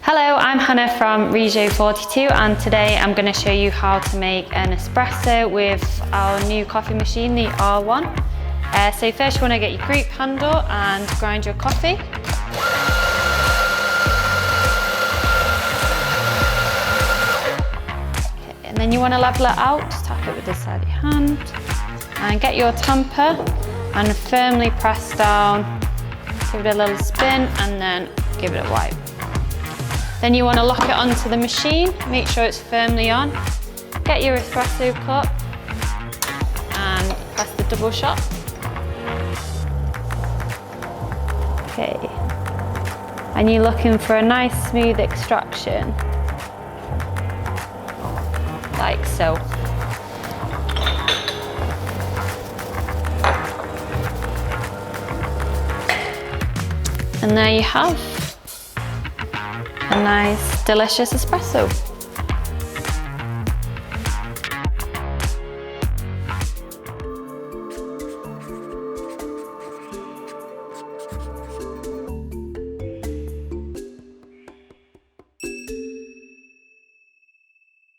Hello, I'm Hannah from rijo42 and today I'm going to show you how to make an espresso with our new coffee machine, the R1. So first you want to get your group handle and grind your coffee. Okay, and then you want to level it out, just tap it with the side of your hand and get your tamper and firmly press down, give it a little spin and then give it a wipe. Then you want to lock it onto the machine, make sure it's firmly on. Get your espresso cup and press the double shot. Okay. And you're looking for a nice smooth extraction, like so. And there you have a nice, delicious espresso.